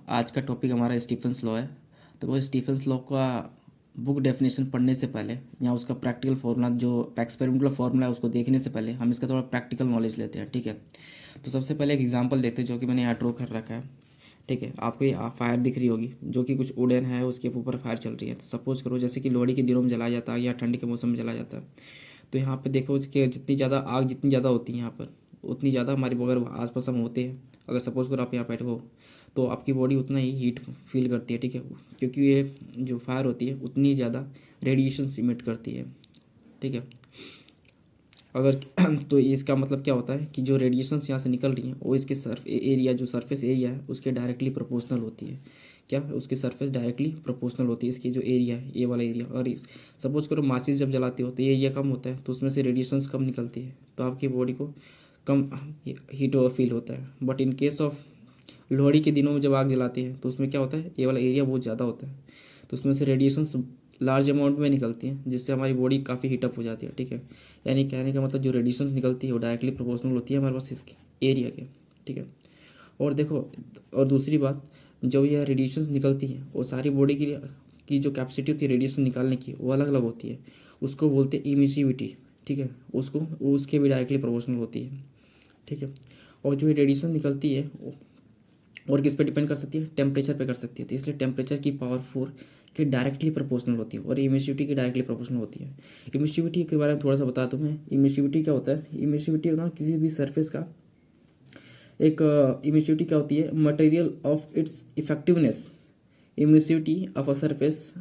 आज का टॉपिक हमारा स्टीफन्स लॉ है। तो वो स्टीफन्स लॉ का बुक डेफिनेशन पढ़ने से पहले या उसका प्रैक्टिकल फार्मूला जो एक्सपेरिमेंटल फार्मूला है उसको देखने से पहले हम इसका थोड़ा प्रैक्टिकल नॉलेज लेते हैं, ठीक है। तो सबसे पहले एक एग्जांपल देखते हैं जो कि मैंने यहाँ ड्रॉ कर रखा है, ठीक है। आपको ये फायर दिख रही होगी जो कि कुछ वुडन है, उसके ऊपर फायर चल रही है। तो सपोज करो जैसे कि लोहड़ी के दिनों में जलाया जाता है या ठंड के मौसम में जलाया जाता है। तो यहाँ पे देखो उसके जितनी ज़्यादा आग जितनी ज़्यादा होती है यहाँ पर, उतनी ज़्यादा हमारी अगर आसपास हम होते हैं, अगर सपोज करो आप यहाँ बैठे हो तो आपकी बॉडी उतना ही हीट फील करती है, ठीक है। क्योंकि ये जो फायर होती है उतनी ज़्यादा रेडिएशन इमिट करती है, ठीक है। अगर तो इसका मतलब क्या होता है कि जो रेडिएशंस यहाँ से निकल रही हैं वो इसके सर्फ एरिया जो सरफेस एरिया है उसके डायरेक्टली प्रोपोर्शनल होती है। क्या उसकी सरफेस डायरेक्टली प्रोपोर्शनल होती है इसकी जो एरिया है, ये वाला एरिया। और इस सपोज करो माचिस जब जलाते हो तो ये एरिया कम होता है तो उसमें से रेडिएशंस कम निकलती है, तो आपकी बॉडी को कम हीट फील होता है। But in case of Lohri के दिनों में जब आग जलाते हैं तो उसमें क्या होता है, ये वाला एरिया बहुत ज़्यादा होता है, तो उसमें से रेडिएशंस लार्ज अमाउंट में निकलती हैं जिससे हमारी बॉडी काफ़ी हीटअप हो जाती है, ठीक है। यानी कहने का मतलब जो रेडिएशंस निकलती है वो डायरेक्टली प्रोपोर्शनल होती है हमारे पास इसके एरिया के, ठीक है। और देखो, और दूसरी बात, जब यह रेडिएशंस निकलती हैं वो सारी बॉडी की जो कैपेसिटी होती है रेडिएशन निकालने की वो अलग अलग होती है, उसको बोलते हैं इमिसिविटी, ठीक है। वो उसके भी डायरेक्टली प्रोपोर्शनल होती है, ठीक है। और जो रेडिएशन निकलती है और किस पे डिपेंड कर सकती है, टेम्परेचर पे कर सकती है। तो इसलिए टेम्परेचर की पावर 4 के डायरेक्टली प्रोपोर्शनल होती है और इमिसिविटी की डायरेक्टली प्रोपोर्शनल होती है। इमिसिविटी के बारे में थोड़ा सा बता दूं मैं। इमिसिविटी क्या होता है, इमिसिविटी ना किसी भी सरफेस का एक इमिसिविटी क्या होती है, material of its effectiveness. Emissivity of a surface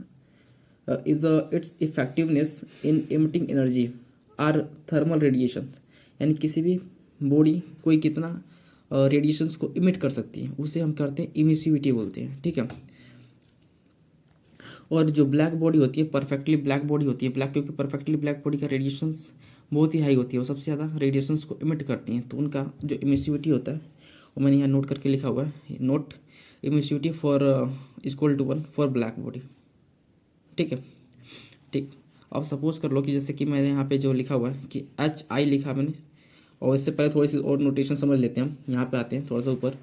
is its effectiveness in emitting energy or thermal radiation. यानी किसी भी बॉडी कोई कितना रेडिएशंस को इमिट कर सकती है उसे हम करते हैं इमिसिविटी बोलते हैं, ठीक है। और जो ब्लैक बॉडी होती है, परफेक्टली ब्लैक बॉडी होती है, ब्लैक क्योंकि परफेक्टली ब्लैक बॉडी का रेडिएशंस बहुत ही हाई होती है, वो सबसे ज़्यादा रेडिएशंस को इमिट करती हैं, तो उनका जो इमिसिविटी होता है वो मैंने यहाँ नोट करके लिखा हुआ है, note emissivity for equal to 1 for black body, ठीक है। ठीक, अब सपोज कर लो कि जैसे कि मैंने यहाँ पे जो लिखा हुआ है कि HI लिखा मैंने, और इससे पहले थोड़ी सी और नोटेशन समझ लेते हैं हम। यहाँ पे आते हैं थोड़ा सा ऊपर,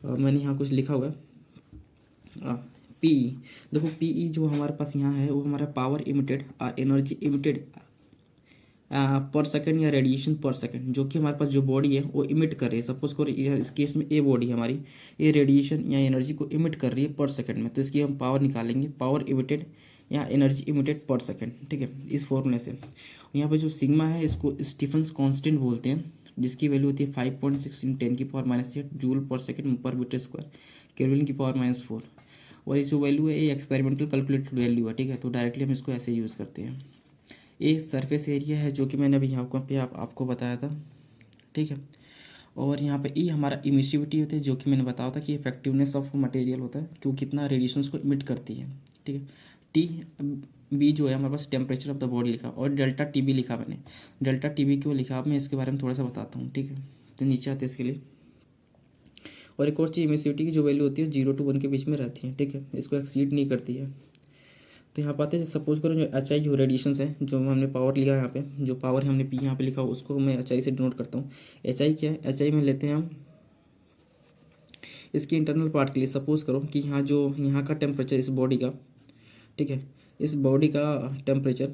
मैंने यहाँ कुछ लिखा हुआ है PE। देखो PE जो हमारे पास यहाँ है वो हमारा पावर इमिटेड और एनर्जी इमिटेड पर सेकंड या रेडिएशन पर सेकंड, जो कि हमारे पास जो बॉडी है वो इमिट कर रही है। सपोज करो इस केस में ए बॉडी हमारी ये रेडिएशन या एनर्जी को इमिट कर रही है पर सेकंड में, तो इसकी हम पावर निकालेंगे, पावर इमिटेड या एनर्जी इमिटेड पर सेकंड, ठीक है, इस फॉर्मूले से। यहाँ पे जो सिग्मा है इसको स्टीफन्स कांस्टेंट बोलते हैं, जिसकी वैल्यू होती है 5.6 × 10⁻⁸ जूल पर सेकंड पर मीटर स्क्वायर, केल्विन की पावर -4। और ये जो वैल्यू है ये एक्सपेरिमेंटल कैलकुलेटेड वैल्यू है, ठीक है। तो डायरेक्टली हम इसको ऐसे यूज़ करते हैं। ये सरफेस एरिया है जो कि मैंने अभी यहाँ पे आपको बताया था, ठीक है। और यहाँ पे ई हमारा इमिसिविटी होती है जो कि मैंने बताया था कि इफेक्टिवनेस ऑफ मटेरियल होता है कि वो कितना रेडिएशंस को इमिट करती है, ठीक है। टी बी जो है हमारे पास टेम्परेचर ऑफ द बॉडी लिखा, और डेल्टा टी बी लिखा मैंने। डेल्टा टी बी क्यों लिखा मैं इसके बारे में थोड़ा सा बताता हूँ, ठीक है। तो नीचे आते हैं इसके लिए। और एक और चीज़, इमिसिविटी की जो वैल्यू होती है 0 to 1 के बीच में रहती है, ठीक है, इसको एक्सीड नहीं करती है। तो यहाँ पर आते हैं, सपोज करो जो HI जो रेडिएशंस है, जो हमने पावर लिया यहाँ पे, जो पावर हमने पी यहाँ पे लिखा उसको मैं HI से डिनोट करता हूँ। HI क्या है, HI में लेते हैं हम इसके इंटरनल पार्ट के लिए। सपोज करो कि यहाँ जो यहाँ का टेम्परेचर इस बॉडी का, ठीक है, इस बॉडी का टेम्परेचर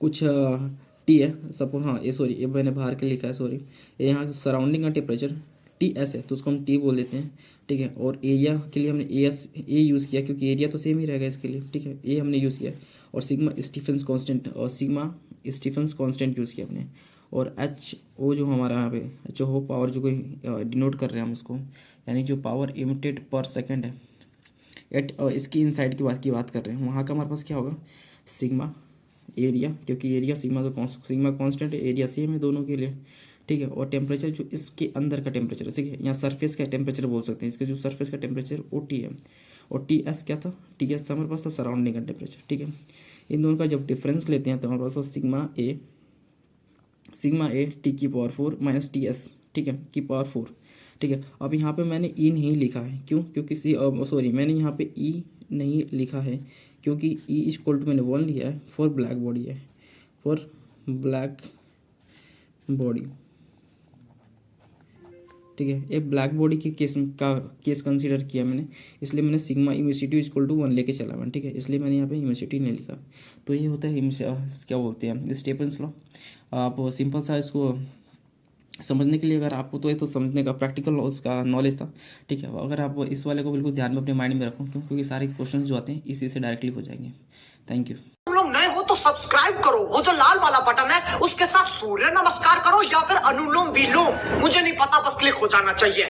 कुछ टी है सपोज, हाँ ये सॉरी ये मैंने बाहर के लिखा है, सॉरी। यहाँ सराउंडिंग का टेम्परेचर TS है तो उसको हम T बोल देते हैं, ठीक है। और एरिया के लिए हमने ए यूज़ किया क्योंकि एरिया तो सेम ही रहेगा इसके लिए, ठीक है, ए हमने यूज़ किया। और सिग्मा स्टीफेंस कांस्टेंट, और सिग्मा स्टीफेंस कांस्टेंट यूज़ किया हमने। और HO जो हमारा यहाँ पे HO पावर जो कोई डिनोट कर रहे हैं हम उसको, यानी जो पावर इमिटेड पर सेकेंड है एट इसकी इनसाइड की बात कर रहे हैं, वहाँ का हमारे पास क्या होगा, सिग्मा एरिया, क्योंकि एरिया सिग्मा तो सिग्मा कांस्टेंट है, एरिया सेम है दोनों के लिए, ठीक है। और टेम्परेचर जो इसके अंदर का टेम्परेचर है, ठीक है, यहाँ सरफेस का टेम्परेचर बोल सकते हैं, इसके जो सरफेस का टेम्परेचर वो T है। और TS क्या था, TS था हमारे पास था सराउंडिंग का टेम्परेचर, ठीक है। इन दोनों का जब डिफरेंस लेते हैं तो हमारे पास सिग्मा ए T की पावर 4 - TS, ठीक है, की पावर 4, ठीक है। अब यहाँ पे मैंने ई नहीं लिखा है, क्यों, क्योंकि सॉरी मैंने यहाँ पे ई नहीं लिखा है क्योंकि ई इक्वल टू मैंने 1 लिया है फॉर ब्लैक बॉडी है, फॉर ब्लैक बॉडी, ठीक है। ये ब्लैक बॉडी के केस कंसीडर किया मैंने, इसलिए मैंने सिग्मा इमिसिटी इक्वल टू 1 लेके चला मैं, ठीक है। इसलिए मैंने यहाँ पे इमिसिटी नहीं लिखा। तो ये होता है क्या बोलते हैं स्टीफेंस लॉ। आप सिंपल सा इसको समझने के लिए, अगर आपको तो ये तो समझने का प्रैक्टिकल उसका नॉलेज था, ठीक है। अगर आप इस वाले को बिल्कुल ध्यान में अपने माइंड में रखो, क्योंकि सारे क्वेश्चन जो आते हैं इसी से डायरेक्टली हो जाएंगे। Thank you. तुम लोग नए हो तो सब्सक्राइब करो, वो जो लाल वाला बटन है उसके साथ सूर्य नमस्कार करो या फिर अनुलोम विलोम, मुझे नहीं पता, बस क्लिक हो जाना चाहिए।